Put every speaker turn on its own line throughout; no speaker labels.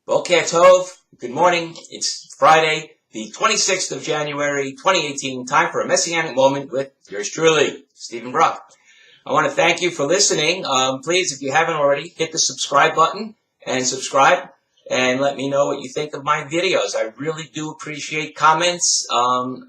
Boker Tov, good morning. It's Friday, the 26th of January, 2018. Time for a Messianic Moment with yours truly, Stephen Bruck. I want to thank you for listening. Please, if you haven't already, hit the subscribe button and subscribe and let me know what you think of my videos. I really do appreciate comments.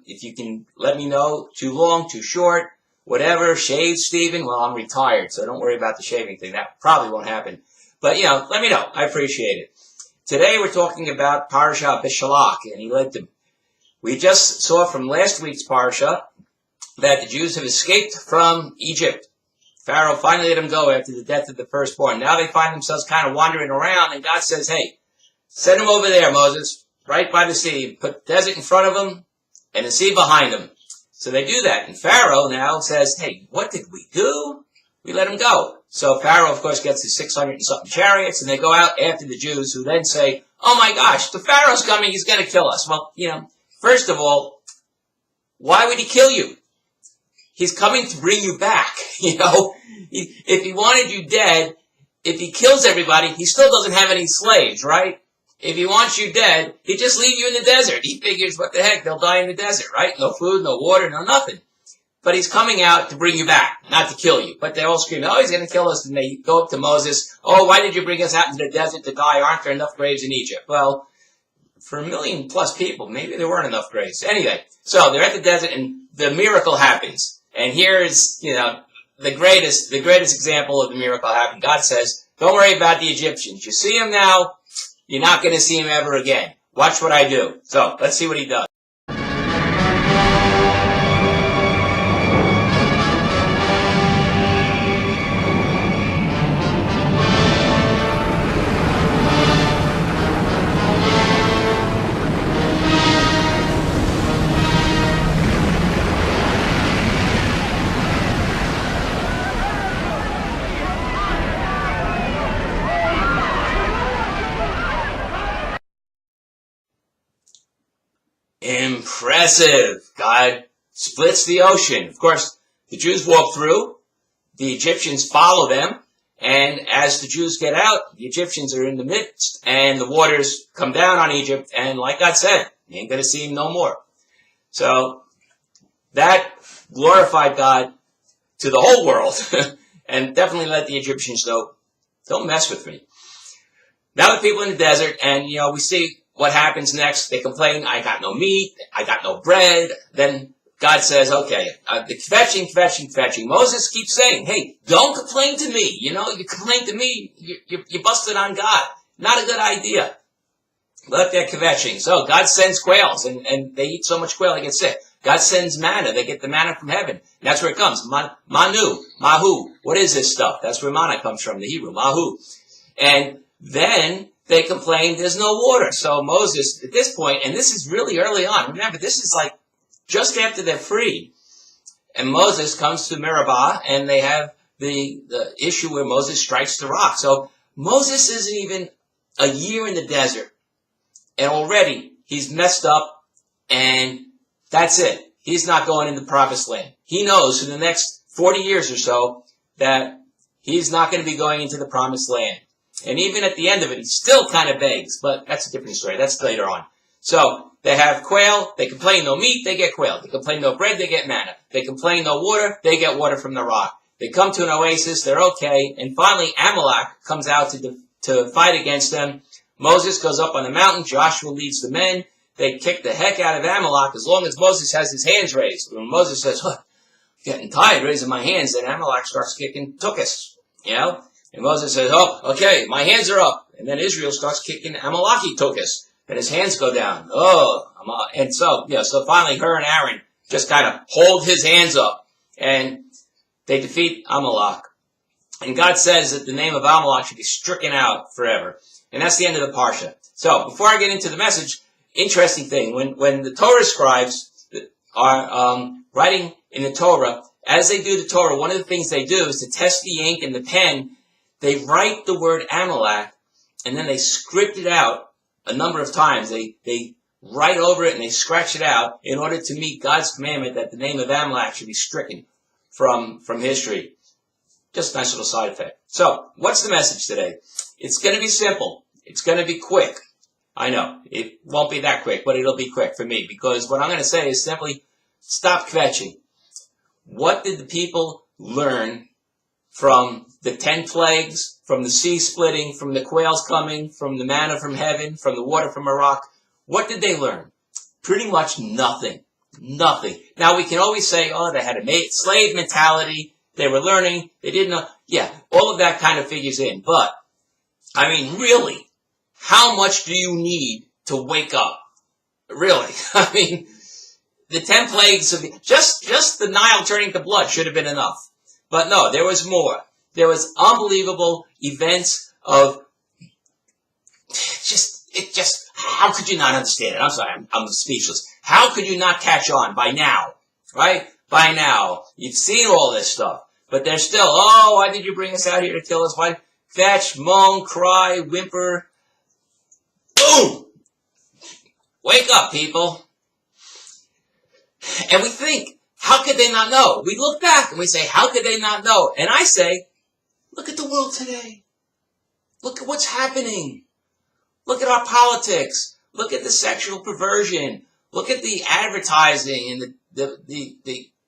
If you can let me know, too long, too short, whatever. Shave, Stephen. Well, I'm retired, so don't worry about the shaving thing. That probably won't happen. But, let me know. I appreciate it. Today we're talking about Parashah B'Shallach, and he led them. We just saw from last week's Parashah that the Jews have escaped from Egypt. Pharaoh finally let them go after the death of the firstborn. Now they find themselves kind of wandering around, and God says, hey, send them over there, Moses, right by the sea. Put the desert in front of them and the sea behind them. So they do that, and Pharaoh now says, hey, what did we do? We let them go. So Pharaoh, of course, gets his 600 and something chariots, and they go out after the Jews, who then say, oh my gosh, the Pharaoh's coming, he's going to kill us. Well, first of all, why would he kill you? He's coming to bring you back, If he wanted you dead, if he kills everybody, he still doesn't have any slaves, right? If he wants you dead, he'd just leave you in the desert. He figures, what the heck, they'll die in the desert, right? No food, no water, no nothing. But he's coming out to bring you back, not to kill you. But they all scream, oh, he's going to kill us. And they go up to Moses, oh, why did you bring us out into the desert to die? Aren't there enough graves in Egypt? Well, for 1 million plus people, maybe there weren't enough graves. Anyway, so they're at the desert and the miracle happens. And here's, the greatest example of the miracle happened. God says, don't worry about the Egyptians. You see them now, you're not going to see them ever again. Watch what I do. So let's see what he does. Impressive. God splits the ocean. Of course, the Jews walk through, the Egyptians follow them, and as the Jews get out, the Egyptians are in the midst, and the waters come down on Egypt, and like God said, you ain't going to see him no more. So that glorified God to the whole world, and definitely let the Egyptians know, don't mess with me. Now the people in the desert, and we see what happens next. They complain, I got no meat, I got no bread. Then God says, okay, the kvetching. Moses keeps saying, hey, don't complain to me. You complain to me, you busted on God. Not a good idea. Let that kvetching. So God sends quails, and they eat so much quail they get sick. God sends manna. They get the manna from heaven. And that's where it comes. Mahu. What is this stuff? That's where manna comes from, the Hebrew. Mahu. And then they complain there's no water. So Moses, at this point, and this is really early on, remember, this is like just after they're free. And Moses comes to Meribah, and they have the issue where Moses strikes the rock. So Moses isn't even a year in the desert, and already he's messed up, and that's it. He's not going in the promised land. He knows for the next 40 years or so that he's not going to be going into the promised land. And even at the end of it, he still kind of begs, but that's a different story. That's later on. So they have quail. They complain no meat, they get quail. They complain no bread, they get manna. They complain no water, they get water from the rock. They come to an oasis, they're okay. And finally, Amalek comes out to fight against them. Moses goes up on the mountain. Joshua leads the men. They kick the heck out of Amalek as long as Moses has his hands raised. When Moses says, I'm getting tired raising my hands, then Amalek starts kicking tuchus, And Moses says, oh, okay, my hands are up. And then Israel starts kicking Amaleki tuchus. And his hands go down. And so finally her and Aaron just kind of hold his hands up. And they defeat Amalek. And God says that the name of Amalek should be stricken out forever. And that's the end of the Parsha. So before I get into the message, interesting thing. When the Torah scribes are writing in the Torah, as they do the Torah, one of the things they do is to test the ink and the pen. They write the word Amalek, and then they script it out a number of times. They write over it and they scratch it out in order to meet God's commandment that the name of Amalek should be stricken from history. Just a nice little side effect. So, what's the message today? It's going to be simple. It's going to be quick. I know. It won't be that quick, but it'll be quick for me. Because what I'm going to say is simply stop kvetching. What did the people learn from the 10 plagues, from the sea splitting, from the quails coming, from the manna from heaven, from the water from a rock? What did they learn? Pretty much nothing. Nothing. Now, we can always say, oh, they had a slave mentality. They were learning. They didn't know. Yeah, all of that kind of figures in. But, I mean, really, how much do you need to wake up? Really? I mean, the 10 plagues of just the Nile turning to blood should have been enough. But no, there was more. There was unbelievable events of how could you not understand it? I'm sorry, I'm speechless. How could you not catch on by now? Right? By now. You've seen all this stuff. But they're still, oh, why did you bring us out here to kill us? Why? Fetch, moan, cry, whimper. Boom! Wake up, people. And we think, how could they not know? We look back and we say, how could they not know? And I say, look at the world today. Look at what's happening. Look at our politics. Look at the sexual perversion. Look at the advertising and the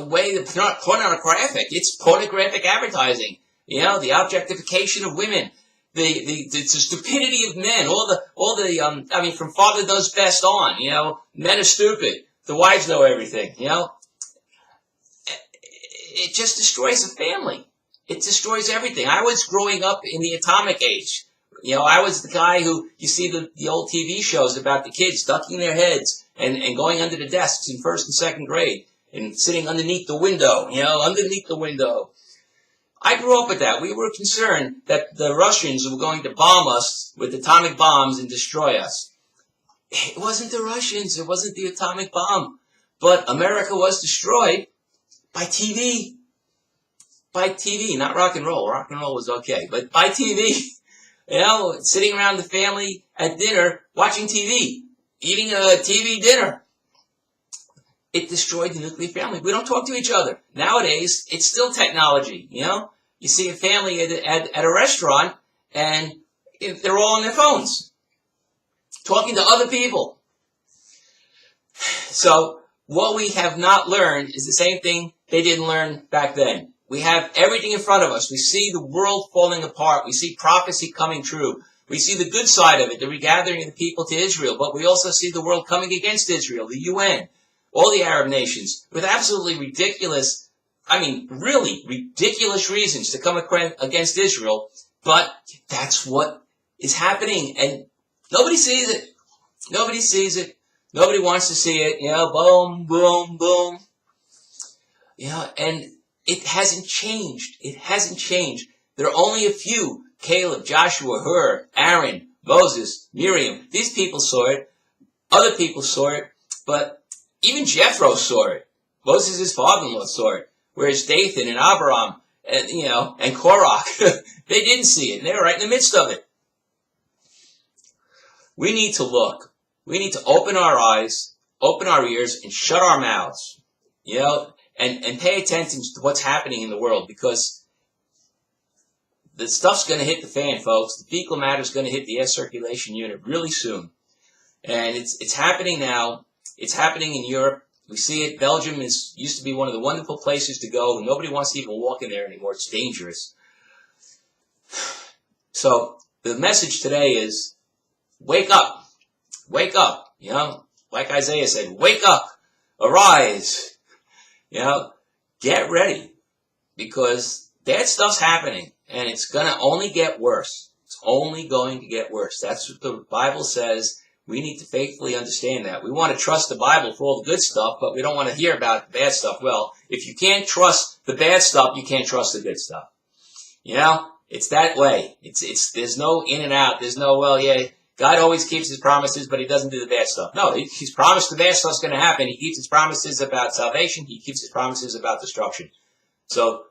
way the pornographic. It's pornographic advertising. You know, the objectification of women, the stupidity of men. I mean, from Father Does Best on. You know, men are stupid. The wives know everything. You know, it just destroys a family. It destroys everything. I was growing up in the atomic age. You know, I was the guy who, you see the old TV shows about the kids ducking their heads and going under the desks in first and second grade and sitting underneath the window, you know, underneath the window. I grew up with that. We were concerned that the Russians were going to bomb us with atomic bombs and destroy us. It wasn't the Russians. It wasn't the atomic bomb. But America was destroyed by TV. By TV, not rock and roll. Rock and roll was okay. But by TV. You know, sitting around the family at dinner, watching TV, eating a TV dinner. It destroyed the nuclear family. We don't talk to each other. Nowadays, it's still technology, you know. You see a family at a restaurant, and they're all on their phones, talking to other people. So, what we have not learned is the same thing they didn't learn back then. We have everything in front of us. We see the world falling apart. We see prophecy coming true. We see the good side of it, the regathering of the people to Israel. But we also see the world coming against Israel, the UN, all the Arab nations, with absolutely ridiculous, I mean, really ridiculous reasons to come against Israel. But that's what is happening. And nobody sees it. Nobody sees it. Nobody wants to see it. You know, boom, boom, boom. You know, and it hasn't changed. It hasn't changed. There are only a few. Caleb, Joshua, Hur, Aaron, Moses, Miriam. These people saw it. Other people saw it. But even Jethro saw it. Moses' father-in-law saw it. Whereas Dathan and Abiram and, you know, and Korach, they didn't see it. And they were right in the midst of it. We need to look. We need to open our eyes, open our ears, and shut our mouths. You know, and pay attention to what's happening in the world, because the stuff's going to hit the fan, folks. The fecal matter is going to hit the air circulation unit really soon. And it's happening now. It's happening in Europe. We see it. Belgium used to be one of the wonderful places to go. Nobody wants to even walk in there anymore. It's dangerous. So the message today is, wake up. Wake up. You know, like Isaiah said, wake up. Arise. You know, get ready, because bad stuff's happening, and it's going to only get worse. It's only going to get worse. That's what the Bible says. We need to faithfully understand that. We want to trust the Bible for all the good stuff, but we don't want to hear about the bad stuff. Well, if you can't trust the bad stuff, you can't trust the good stuff. You know, it's that way. There's no in and out. There's no, well, yeah, God always keeps his promises, but he doesn't do the bad stuff. No, he's promised the bad stuff's going to happen. He keeps his promises about salvation. He keeps his promises about destruction. So,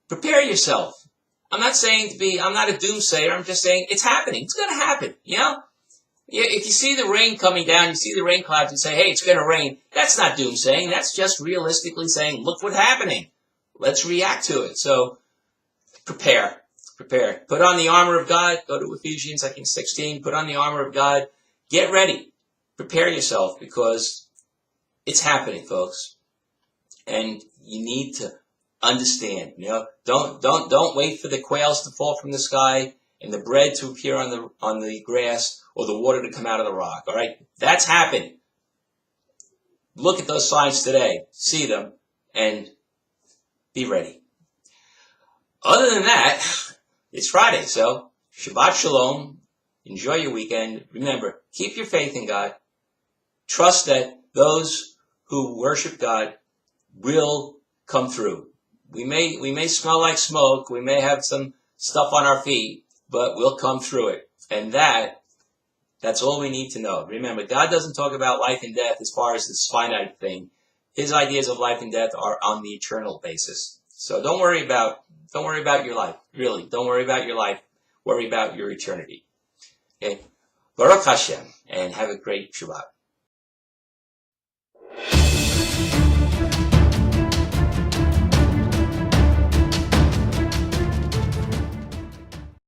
prepare yourself. I'm not a doomsayer. I'm just saying it's happening. It's going to happen, you know? If you see the rain coming down, you see the rain clouds and say, hey, it's going to rain. That's not doomsaying. That's just realistically saying, look what's happening. Let's react to it. So, prepare. Prepare. Put on the armor of God. Go to Ephesians, I think 16. Put on the armor of God. Get ready. Prepare yourself because it's happening, folks. And you need to understand. Don't wait for the quails to fall from the sky and the bread to appear on the grass or the water to come out of the rock. All right, that's happening. Look at those signs today, see them, and be ready. Other than that, it's Friday, so Shabbat Shalom. Enjoy your weekend. Remember, keep your faith in God. Trust that those who worship God will come through. We may smell like smoke, we may have some stuff on our feet, but we'll come through it. And that's all we need to know. Remember, God doesn't talk about life and death as far as this finite thing. His ideas of life and death are on the eternal basis. So don't worry about your life. Really, don't worry about your life. Worry about your eternity. Okay? Baruch Hashem, and have a great Shabbat.